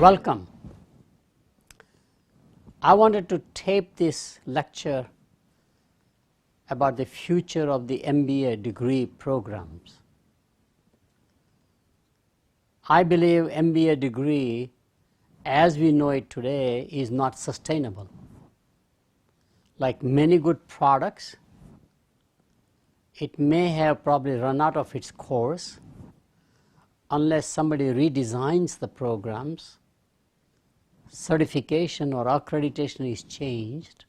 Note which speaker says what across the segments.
Speaker 1: Welcome. I wanted to tape this lecture about the future of the MBA degree programs. I believe MBA degree as we know it today is not sustainable. Like many good products, it may have probably run out of its course unless somebody redesigns the programs, certification or accreditation is changed,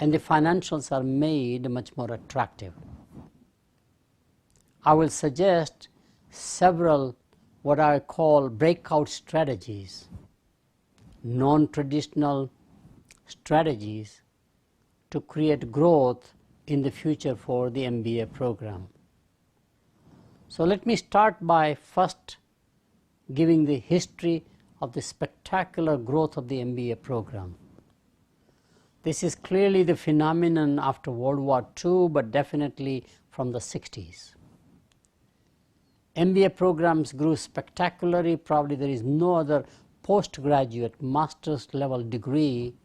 Speaker 1: and the financials are made much more attractive. I will suggest several what I call breakout strategies, non-traditional strategies to create growth in the future for the MBA program. So let me start by first giving the history of the spectacular growth of the MBA program. This is clearly the phenomenon after World War II, but definitely from the 60s. MBA programs grew spectacularly. Probably there is no other postgraduate master's level degree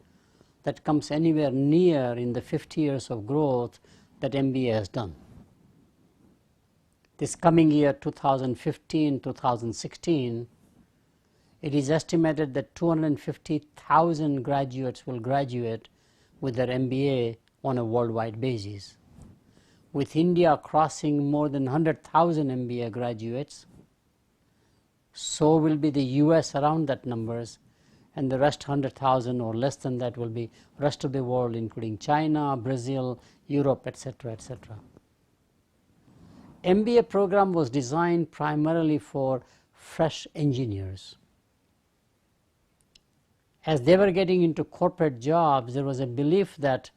Speaker 1: that comes anywhere near in the 50 years of growth that MBA has done. This coming year, 2015-2016, it is estimated that 250,000 graduates will graduate with their MBA on a worldwide basis. With India crossing more than 100,000 MBA graduates, so will be the US around that numbers, and the rest 100,000 or less than that will be rest of the world, including China, Brazil, Europe, etc., etc. MBA program was designed primarily for fresh engineers. As they were getting into corporate jobs, there was a belief that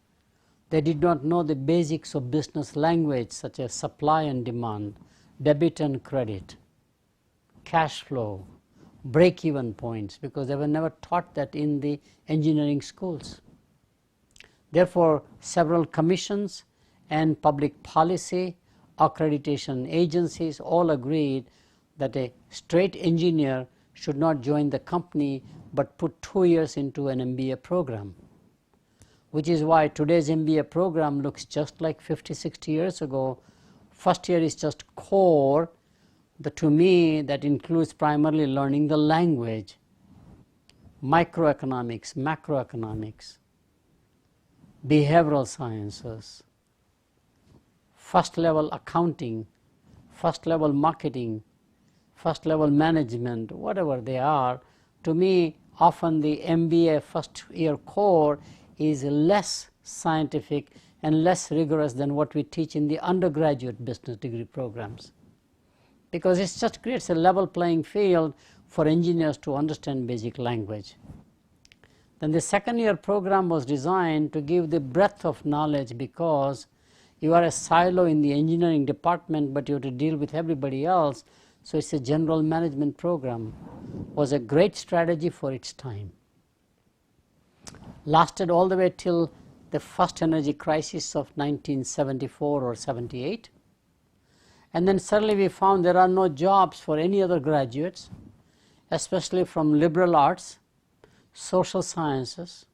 Speaker 1: they did not know the basics of business language such as supply and demand, debit and credit, cash flow, break-even points, because they were never taught that in the engineering schools. Therefore, several commissions and public policy, accreditation agencies all agreed that a straight engineer should not join the company but put 2 years into an MBA program, which is why today's MBA program looks just like 50-60 years ago. First year is just core. To me, that includes primarily learning the language, microeconomics, macroeconomics, behavioral sciences, first level accounting, first level marketing, first level management, whatever they are. To me, often the MBA first year core is less scientific and less rigorous than what we teach in the undergraduate business degree programs, because it just creates a level playing field for engineers to understand basic language. Then the second year program was designed to give the breadth of knowledge, because you are a silo in the engineering department, but you have to deal with everybody else. So it's a general management program. Was a great strategy for its time. Lasted all the way till the first energy crisis of 1974 or 78. And then suddenly we found there are no jobs for any other graduates, especially from liberal arts, social sciences,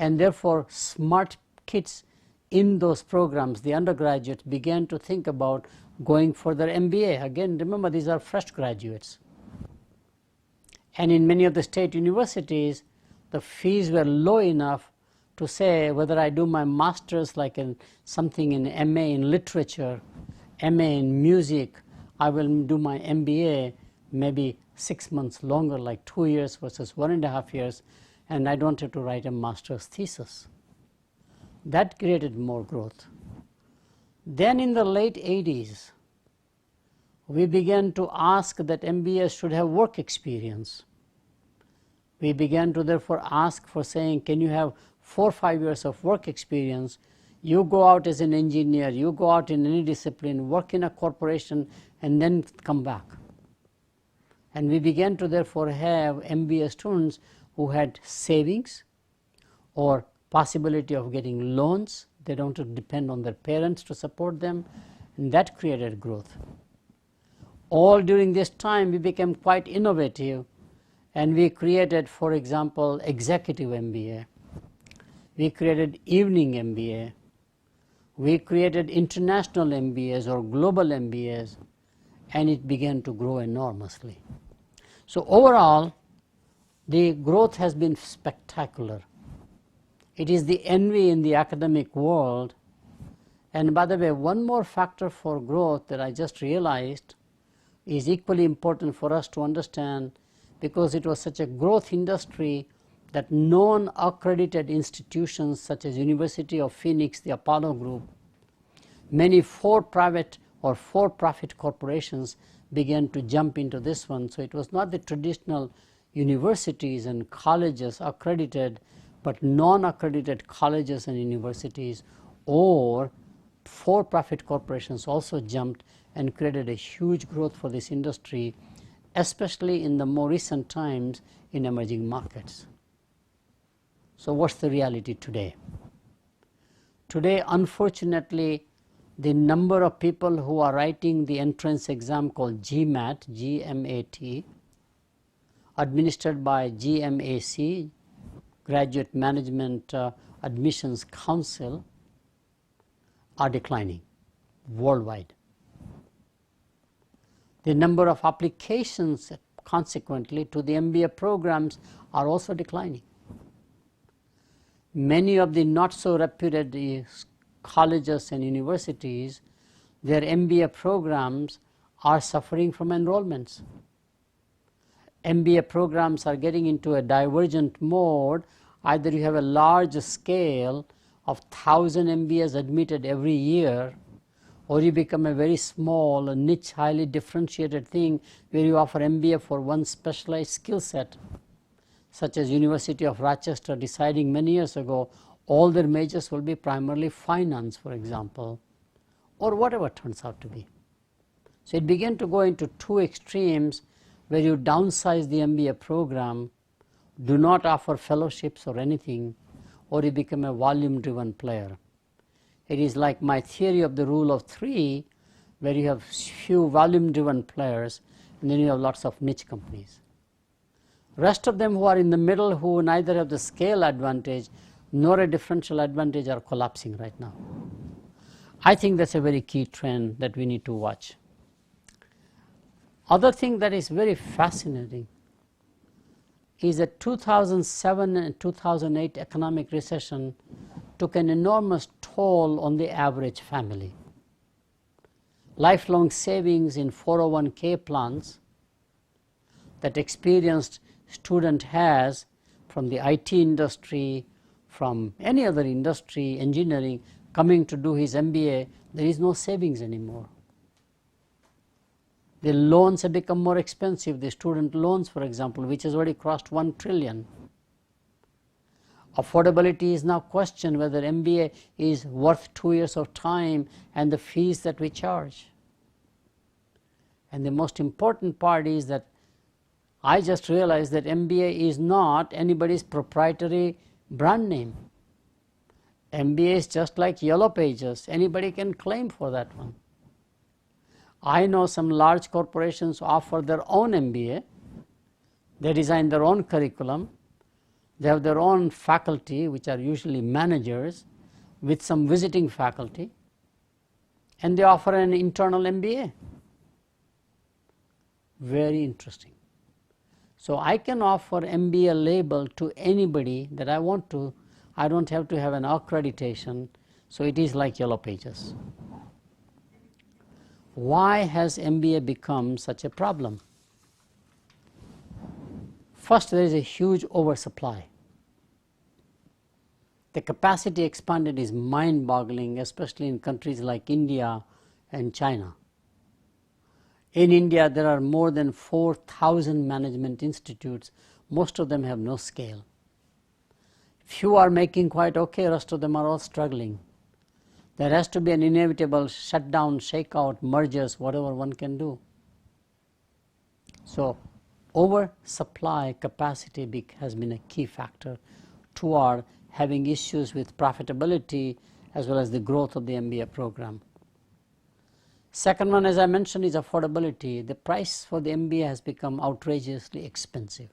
Speaker 1: and therefore smart kids in those programs, the undergraduates, began to think about going for their MBA. Again, remember, these are fresh graduates. And in many of the state universities, the fees were low enough to say whether I do my master's like in something in MA in literature, MA in music, I will do my MBA maybe 6 months longer, like 2 years versus 1.5 years, and I don't have to write a master's thesis. That created more growth. Then in the late 80s, we began to ask that MBAs should have work experience. We began to therefore ask for saying, can you have 4 or 5 years of work experience? You go out as an engineer, you go out in any discipline, work in a corporation, and then come back. And we began to therefore have MBA students who had savings or possibility of getting loans. They don't have to depend on their parents to support them, and that created growth. All during this time we became quite innovative And we created, for example, executive MBA. We created evening MBA. We created international MBAs or global MBAs, and it began to grow enormously. So overall, the growth has been spectacular. It is the envy in the academic world. And by the way, one more factor for growth that I just realized is equally important for us to understand, because it was such a growth industry that non-accredited institutions such as University of Phoenix, the Apollo Group, many for-profit corporations began to jump into this one. So it was not the traditional universities and colleges accredited, but non-accredited colleges and universities or for-profit corporations also jumped and created a huge growth for this industry, especially in the more recent times in emerging markets. So what's the reality today? Today, unfortunately, the number of people who are writing the entrance exam called GMAT, G-M-A-T, administered by GMAC, Graduate Management Admissions Council, are declining worldwide. The number of applications, consequently, to the MBA programs are also declining. Many of the not so reputed colleges and universities, their MBA programs are suffering from enrollments. MBA programs are getting into a divergent mode. Either you have a large scale of 1,000 MBAs admitted every year, or you become a very small, niche, highly differentiated thing where you offer MBA for one specialized skill set, such as University of Rochester deciding many years ago all their majors will be primarily finance, for example, or whatever it turns out to be. So it began to go into two extremes where you downsize the MBA program, do not offer fellowships or anything, or you become a volume-driven player. It is like my theory of the rule of three, where you have few volume-driven players and then you have lots of niche companies. Rest of them who are in the middle, who neither have the scale advantage nor a differential advantage, are collapsing right now. I think that's a very key trend that we need to watch. Other thing that is very fascinating is that 2007 and 2008 economic recession took an enormous toll on the average family. Lifelong savings in 401k plans that experienced student has from the IT industry, from any other industry, engineering, coming to do his MBA, there is no savings anymore. The loans have become more expensive. The student loans, for example, which has already crossed 1 trillion. Affordability is now questioned whether MBA is worth 2 years of time and the fees that we charge. And the most important part is that I just realized that MBA is not anybody's proprietary brand name. MBA is just like Yellow Pages. Anybody can claim for that one. I know some large corporations offer their own MBA. They design their own curriculum. They have their own faculty, which are usually managers, with some visiting faculty, and they offer an internal MBA. Very interesting. So I can offer MBA label to anybody that I want to. I don't have to have an accreditation, so it is like Yellow Pages. Why has MBA become such a problem? First, there is a huge oversupply. The capacity expanded is mind-boggling, especially in countries like India and China. In India, there are more than 4,000 management institutes. Most of them have no scale. Few are making quite okay, rest of them are all struggling. There has to be an inevitable shutdown, shakeout, mergers, whatever one can do. So oversupply capacity has been a key factor to our having issues with profitability as well as the growth of the MBA program. Second one, as I mentioned, is affordability. The price for the MBA has become outrageously expensive.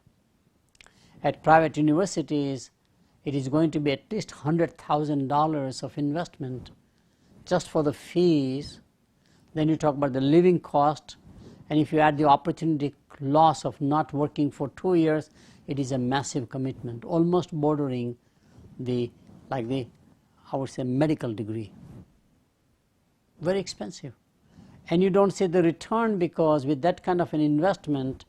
Speaker 1: At private universities, it is going to be at least $100,000 of investment just for the fees. Then you talk about the living cost, and if you add the opportunity loss of not working for 2 years, it is a massive commitment, almost bordering I would say, medical degree. Very expensive. And you don't see the return, because with that kind of an investment,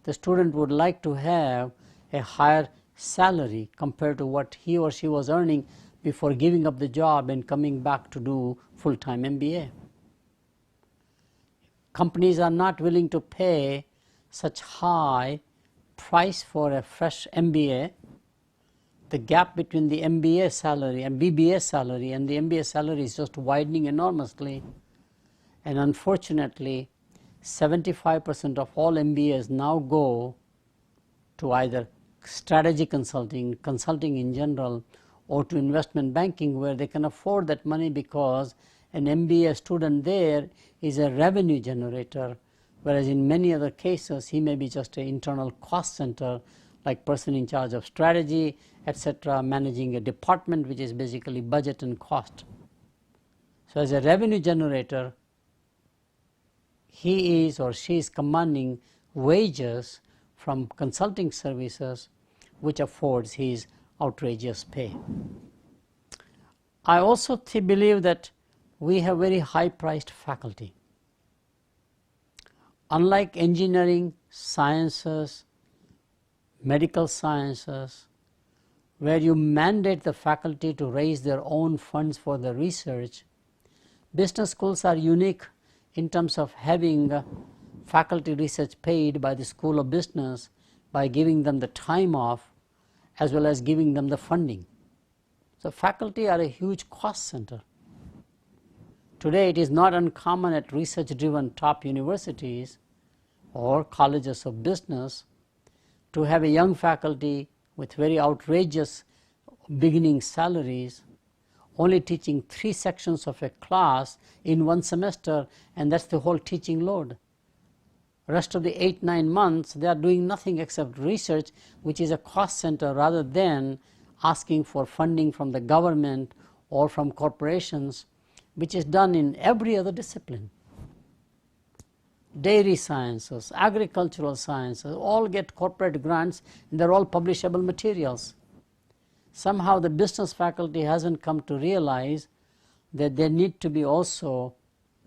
Speaker 1: the student would like to have a higher salary compared to what he or she was earning before giving up the job and coming back to do full-time MBA. Companies are not willing to pay such high price for a fresh MBA. The gap between the MBA salary and BBA salary and the MBA salary is just widening enormously. And unfortunately, 75% of all MBAs now go to either strategy consulting, consulting in general, or to investment banking, where they can afford that money because an MBA student there is a revenue generator, whereas in many other cases he may be just an internal cost center, like person in charge of strategy, etc., managing a department which is basically budget and cost. So as a revenue generator, he is or she is commanding wages from consulting services, which affords his outrageous pay. I also believe that we have very high-priced faculty. Unlike engineering, sciences, medical sciences, where you mandate the faculty to raise their own funds for the research, business schools are unique in terms of having faculty research paid by the School of Business by giving them the time off as well as giving them the funding. So faculty are a huge cost center. Today it is not uncommon at research-driven top universities or colleges of business to have a young faculty with very outrageous beginning salaries, only teaching 3 sections of a class in 1 semester, and that's the whole teaching load. Rest of the 8-9 months they are doing nothing except research, which is a cost center, rather than asking for funding from the government or from corporations, which is done in every other discipline. Dairy sciences, agricultural sciences, all get corporate grants, and they're all publishable materials. Somehow the business faculty hasn't come to realize that they need to be also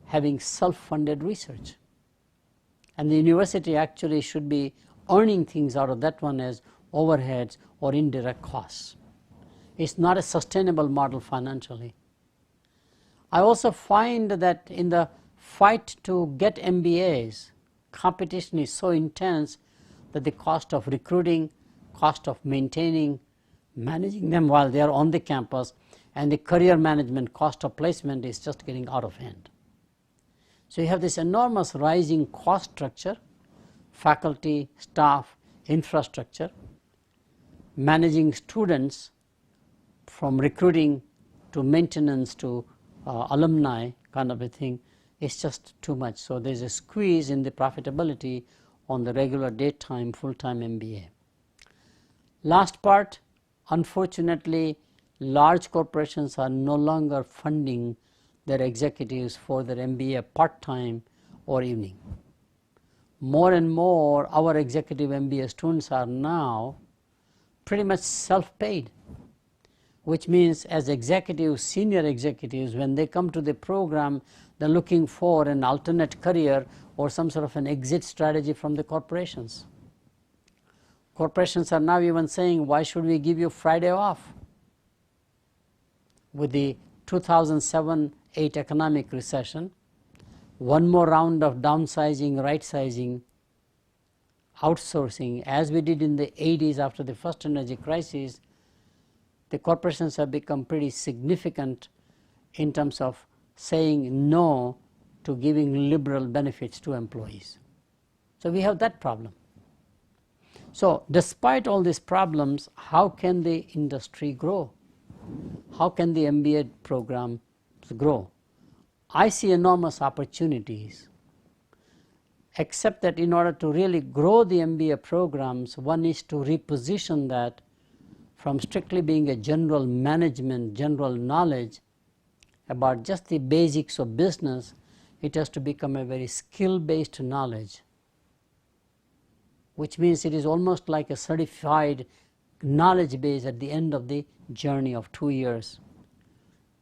Speaker 1: having self-funded research. And the university actually should be earning things out of that one as overheads or indirect costs. It's not a sustainable model financially. I also find that in the fight to get MBAs, competition is so intense that the cost of recruiting, cost of maintaining, managing them while they are on the campus, and the career management cost of placement is just getting out of hand. So you have this enormous rising cost structure, faculty, staff, infrastructure, managing students from recruiting to maintenance to alumni kind of a thing. It's just too much. So there's a squeeze in the profitability on the regular daytime, full-time MBA. Last part, unfortunately, large corporations are no longer funding their executives for their MBA part-time or evening. More and more, our executive MBA students are now pretty much self-paid, which means as executives, senior executives, when they come to the program, they're looking for an alternate career or some sort of an exit strategy from the corporations. Corporations are now even saying, why should we give you Friday off? With the 2007-8 economic recession, one more round of downsizing, right-sizing, outsourcing, as we did in the 80s after the first energy crisis, the corporations have become pretty significant in terms of saying no to giving liberal benefits to employees. So we have that problem. So despite all these problems, how can the industry grow? How can the MBA program grow? I see enormous opportunities. except that in order to really grow the MBA programs, one needs to reposition that from strictly being a general management, general knowledge about just the basics of business. It has to become a very skill-based knowledge, which means it is almost like a certified knowledge base at the end of the journey of 2 years.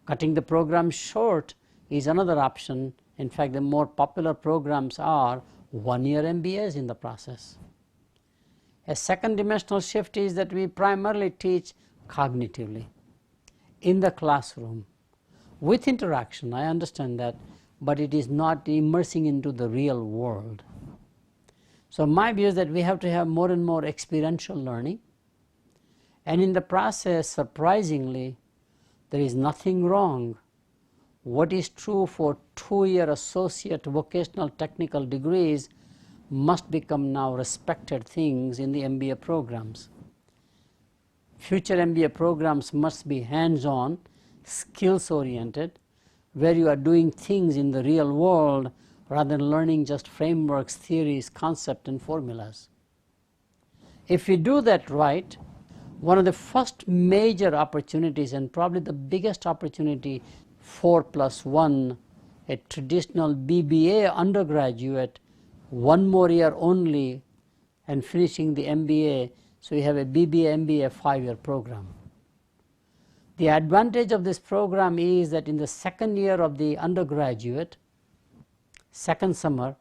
Speaker 1: Cutting the program short is another option. In fact, the more popular programs are 1-year MBAs in the process. A second dimensional shift is that we primarily teach cognitively in the classroom with interaction. I understand that, but it is not immersing into the real world. So my view is that we have to have more and more experiential learning, and in the process, surprisingly, there is nothing wrong. What is true for 2-year associate vocational technical degrees must become now respected things in the MBA programs. Future MBA programs must be hands-on, skills-oriented, where you are doing things in the real world rather than learning just frameworks, theories, concepts, and formulas. If we do that right, one of the first major opportunities, and probably the biggest opportunity 4+1, a traditional BBA undergraduate, 1 more year only, and finishing the MBA, so you have a BBA MBA 5-year program. The advantage of this program is that in the second year of the undergraduate, second summer,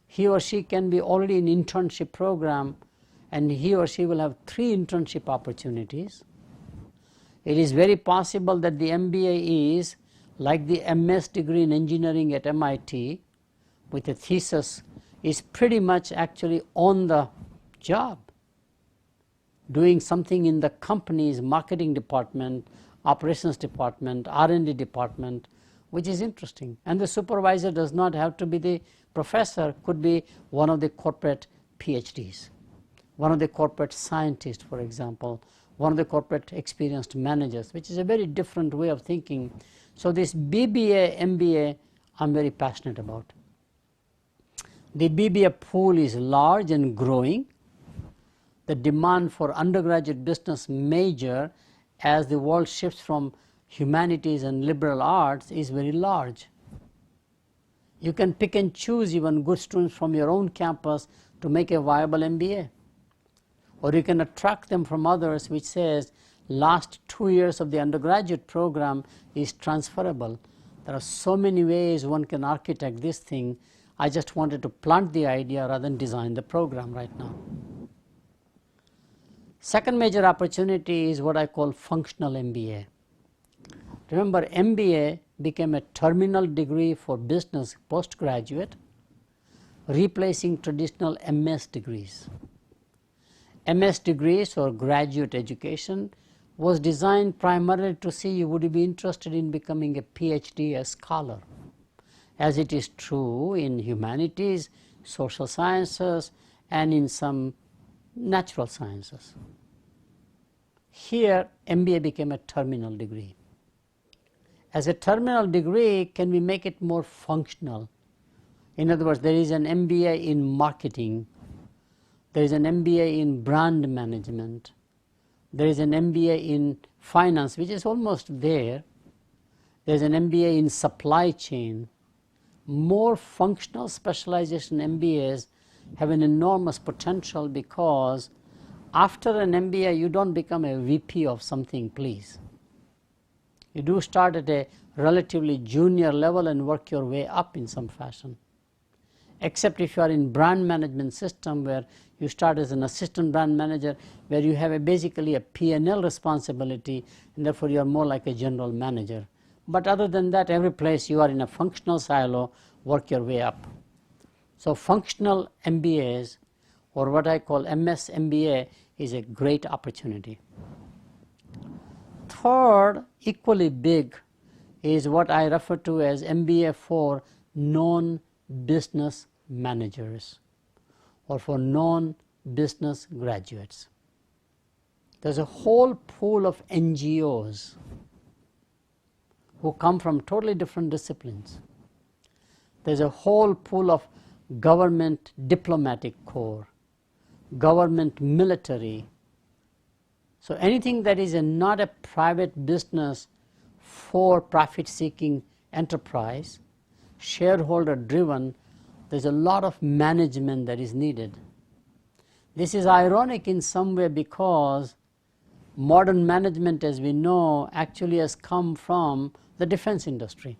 Speaker 1: he or she can be already in internship program, and he or she will have 3 internship opportunities. It is very possible that the MBA is like the MS degree in engineering at MIT with a thesis, is pretty much actually on the job, doing something in the company's marketing department, operations department, R&D department, which is interesting. And the supervisor does not have to be the professor, could be one of the corporate PhDs, one of the corporate scientists, for example, one of the corporate experienced managers, which is a very different way of thinking. So this BBA, MBA, I'm very passionate about. The BBA pool is large and growing. The demand for undergraduate business major as the world shifts from humanities and liberal arts is very large. You can pick and choose even good students from your own campus to make a viable MBA. Or you can attract them from others, which says last 2 years of the undergraduate program is transferable. There are so many ways one can architect this thing. I just wanted to plant the idea rather than design the program right now. Second major opportunity is what I call functional MBA. Remember, MBA became a terminal degree for business postgraduate, replacing traditional MS degrees. MS degrees, or graduate education, was designed primarily to see you would be interested in becoming a PhD, a scholar, as it is true in humanities, social sciences, and in some natural sciences. Here, MBA became a terminal degree. As a terminal degree, can we make it more functional? In other words, there is an MBA in marketing, there is an MBA in brand management, there is an MBA in finance, which is almost there is an MBA in supply chain. More functional specialization MBAs have an enormous potential, because after an MBA you don't become a VP of something, please. You do start at a relatively junior level and work your way up in some fashion. Except if you are in brand management system, where you start as an assistant brand manager, where you have basically a P&L responsibility, and therefore you are more like a general manager. But other than that, every place you are in a functional silo, work your way up. So functional MBAs, or what I call MS MBA, is a great opportunity. Third, equally big, is what I refer to as MBA for non-business managers, or for non-business graduates. There's a whole pool of NGOs who come from totally different disciplines. There's a whole pool of government diplomatic corps, government military. So anything that is not a private business for profit-seeking enterprise, shareholder-driven, there's a lot of management that is needed. This is ironic in some way because modern management, as we know, actually has come from the defense industry.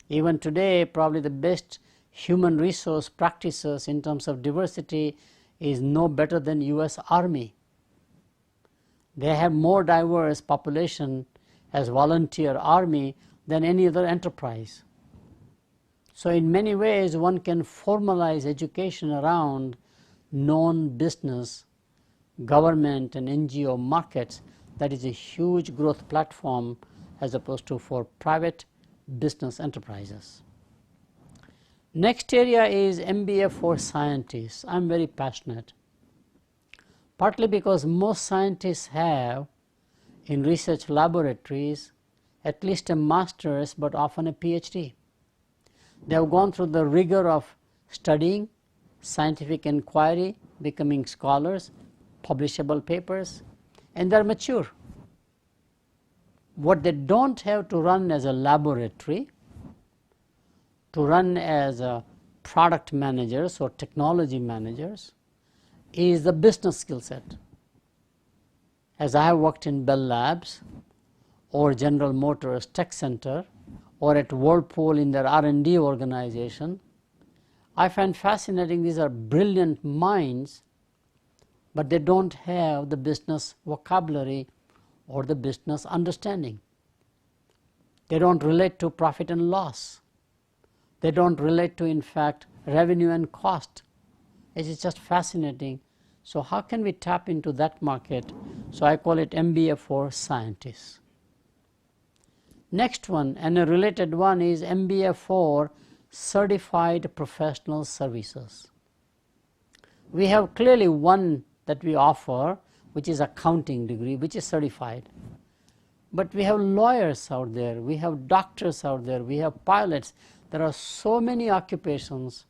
Speaker 1: Even today, probably the best human resource practices in terms of diversity is no better than US Army. They have more diverse population as volunteer army than any other enterprise. So in many ways, one can formalize education around non-business, government and NGO markets. That is a huge growth platform as opposed to for private business enterprises. Next area is MBA for scientists. I'm very passionate, partly because most scientists have in research laboratories at least a master's but often a PhD. They have gone through the rigor of studying, scientific inquiry, becoming scholars, publishable papers, and they are mature. What they don't have to run as a laboratory, to run as a product managers or technology managers, is the business skill set. As I have worked in Bell Labs or General Motors Tech Center or at Whirlpool in their R&D organization, I find fascinating. These are brilliant minds, but they don't have the business vocabulary or the business understanding. They don't relate to profit and loss. They don't relate to, in fact, revenue and cost. It is just fascinating. So how can we tap into that market? So I call it MBA for scientists. Next one, and a related one, is MBA for certified professional services. We have clearly one that we offer, which is accounting degree, which is certified. But we have lawyers out there, we have doctors out there, we have pilots. There are so many occupations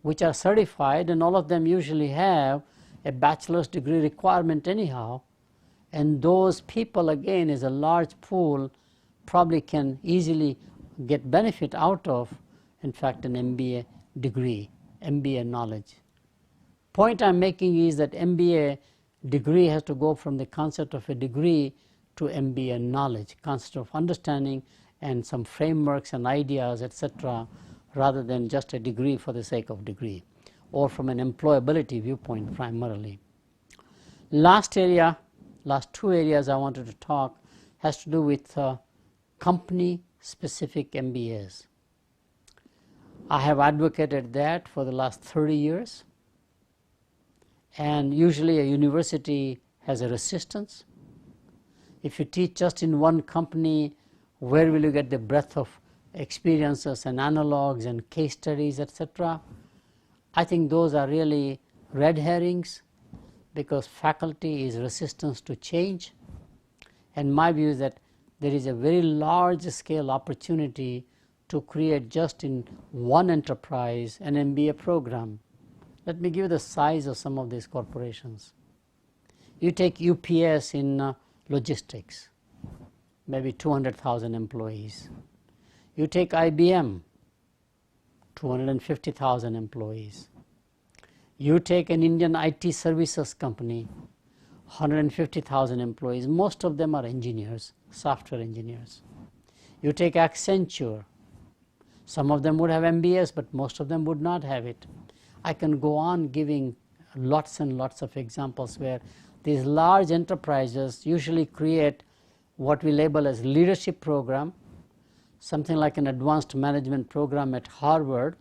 Speaker 1: which are certified, and all of them usually have a bachelor's degree requirement anyhow. And those people, again, is a large pool, probably can easily get benefit out of, in fact, an MBA degree, MBA knowledge. Point I'm making is that MBA degree has to go from the concept of a degree to MBA knowledge, concept of understanding and some frameworks and ideas, etc., rather than just a degree for the sake of degree, or from an employability viewpoint primarily. Last two areas I wanted to talk has to do with company-specific MBAs. I have advocated that for the last 30 years, and usually a university has a resistance. If you teach just in one company, where will you get the breadth of experiences and analogs and case studies, etc.? I think those are really red herrings, because faculty is resistant to change. And my view is that there is a very large scale opportunity to create just in one enterprise an MBA program. Let me give you the size of some of these corporations. You take UPS in logistics, maybe 200,000 employees. You take IBM, 250,000 employees. You take an Indian IT services company, 150,000 employees. Most of them are engineers, software engineers. You take Accenture. Some of them would have MBAs, but most of them would not have it. I can go on giving lots and lots of examples where these large enterprises usually create what we label as leadership program, something like an advanced management program at Harvard,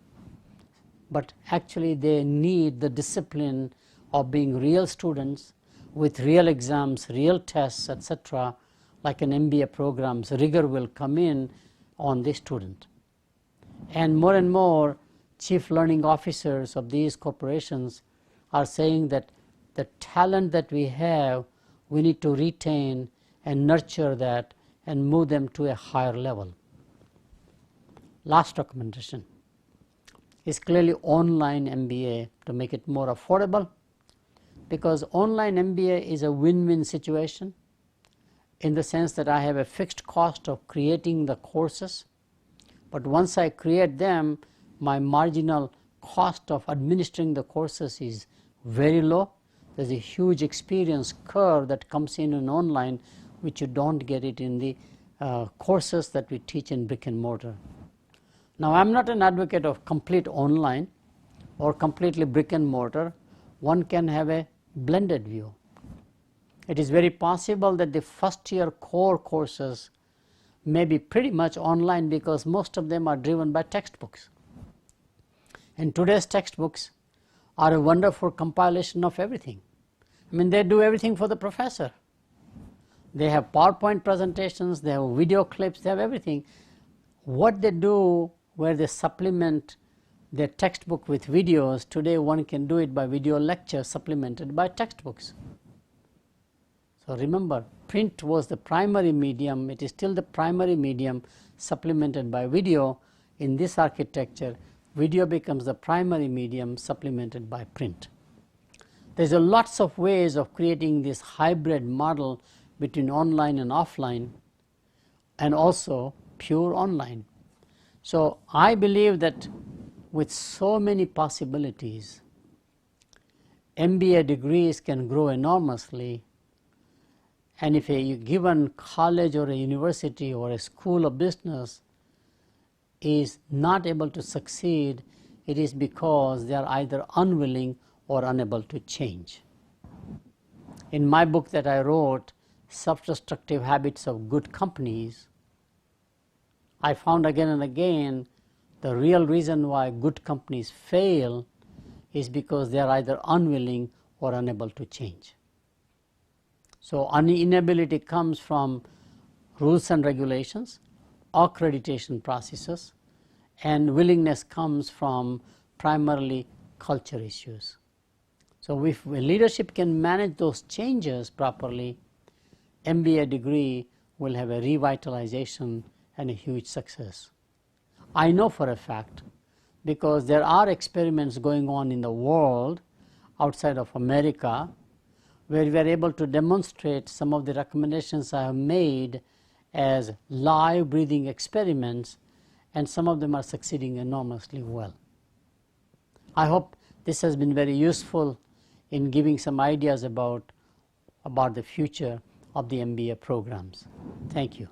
Speaker 1: but actually they need the discipline of being real students with real exams, real tests, etc. Like an MBA programs, rigor will come in on the student. And more chief learning officers of these corporations are saying that the talent that we have, we need to retain and nurture that and move them to a higher level. Last recommendation. is clearly online MBA to make it more affordable, because online MBA is a win-win situation in the sense that I have a fixed cost of creating the courses, but once I create them, my marginal cost of administering the courses is very low. There's a huge experience curve that comes in online, which you don't get it in the courses that we teach in brick and mortar. Now, I'm not an advocate of complete online or completely brick and mortar. One can have a blended view. It is very possible that the first year core courses may be pretty much online because most of them are driven by textbooks. And today's textbooks are a wonderful compilation of everything. I mean, they do everything for the professor. They have PowerPoint presentations, they have video clips, they have everything. What they do where they supplement their textbook with videos, today one can do it by video lectures supplemented by textbooks. So remember, print was the primary medium, it is still the primary medium supplemented by video. In this architecture, video becomes the primary medium supplemented by print. There's a lots of ways of creating this hybrid model between online and offline, and also pure online. So I believe that with so many possibilities, MBA degrees can grow enormously, and if a given college or a university or a school of business is not able to succeed, it is because they are either unwilling or unable to change. In my book that I wrote, Self-Destructive Habits of Good Companies, I found again and again the real reason why good companies fail is because they are either unwilling or unable to change. So inability comes from rules and regulations, accreditation processes, and willingness comes from primarily culture issues. So if leadership can manage those changes properly, MBA degree will have a revitalization and a huge success. I know for a fact, because there are experiments going on in the world outside of America where we are able to demonstrate some of the recommendations I have made as live breathing experiments, and some of them are succeeding enormously well. I hope this has been very useful in giving some ideas about the future of the MBA programs. Thank you.